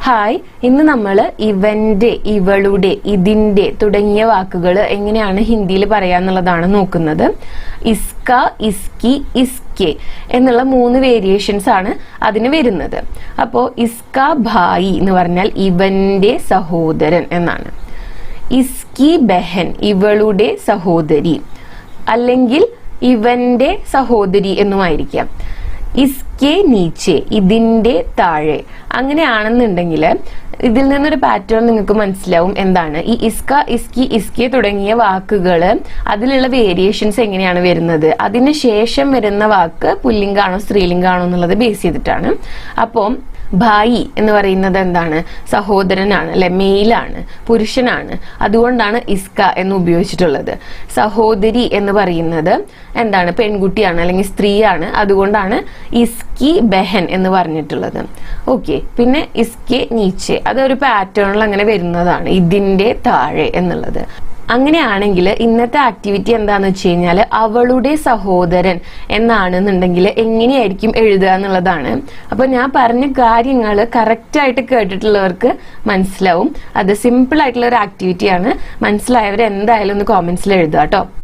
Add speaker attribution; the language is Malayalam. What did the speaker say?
Speaker 1: ഹായ്, ഇന്ന് നമ്മൾ ഇവന്റെ, ഇവളുടെ, ഇതിന്റെ തുടങ്ങിയ വാക്കുകൾ എങ്ങനെയാണ് ഹിന്ദിയിൽ പറയാന്നുള്ളതാണ് നോക്കുന്നത്. ഇസ്ക, ഇസ്കി, ഇസ്കെ എന്നുള്ള 3 വേരിയേഷൻസ് ആണ് അതിന് വരുന്നത്. അപ്പോ ഇസ്ക ഭായി എന്ന് പറഞ്ഞാൽ ഇവന്റെ സഹോദരൻ എന്നാണ്. ഇസ്കി ബഹൻ ഇവളുടെ സഹോദരി, അല്ലെങ്കിൽ ഇവന്റെ സഹോദരി എന്നുമായിരിക്കാം. ഇസ്കെ നീച്ചെ ഇതിന്റെ താഴെ. അങ്ങനെയാണെന്നുണ്ടെങ്കിൽ ഇതിൽ നിന്നൊരു പാറ്റേൺ നിങ്ങൾക്ക് മനസ്സിലാവും. എന്താണ് ഈ ഇസ്ക, ഇസ്കി, ഇസ്കെ തുടങ്ങിയ വാക്കുകൾ, അതിലുള്ള വേരിയേഷൻസ് എങ്ങനെയാണ് വരുന്നത്, അതിന് ശേഷം വരുന്ന വാക്ക് പുല്ലിംഗാണോ സ്ത്രീലിംഗാണോ എന്നുള്ളത് ബേസ് ചെയ്തിട്ടാണ്. അപ്പോൾ ഭായി എന്ന് പറയുന്നത് എന്താണ്? സഹോദരനാണ്, അല്ലെ, മെയിലാണ്, പുരുഷനാണ്. അതുകൊണ്ടാണ് ഇസ്ക എന്ന് ഉപയോഗിച്ചിട്ടുള്ളത്. സഹോദരി എന്ന് പറയുന്നത് എന്താണ്? പെൺകുട്ടിയാണ്, അല്ലെങ്കിൽ സ്ത്രീയാണ്. അതുകൊണ്ടാണ് ഇസ്കി ബഹൻ എന്ന് പറഞ്ഞിട്ടുള്ളത്. ഓക്കെ, പിന്നെ ഇസ്കെ നീച്ചെ അതൊരു പാറ്റേണിൽ അങ്ങനെ വരുന്നതാണ്, ഇതിന്റെ താഴെ എന്നുള്ളത്. അങ്ങനെയാണെങ്കിൽ ഇന്നത്തെ ആക്ടിവിറ്റി എന്താന്ന് വെച്ച് കഴിഞ്ഞാൽ അവളുടെ സഹോദരൻ എന്നാണെന്നുണ്ടെങ്കിൽ എങ്ങനെയായിരിക്കും എഴുതുക എന്നുള്ളതാണ്. അപ്പൊ ഞാൻ പറഞ്ഞ കാര്യങ്ങൾ കറക്റ്റ് ആയിട്ട് കേട്ടിട്ടുള്ളവർക്ക് മനസ്സിലാവും. അത് സിമ്പിൾ ആയിട്ടുള്ള ഒരു ആക്ടിവിറ്റിയാണ്. മനസ്സിലായവർ എന്തായാലും ഒന്ന് കോമെന്റ്സിൽ എഴുതുക കേട്ടോ.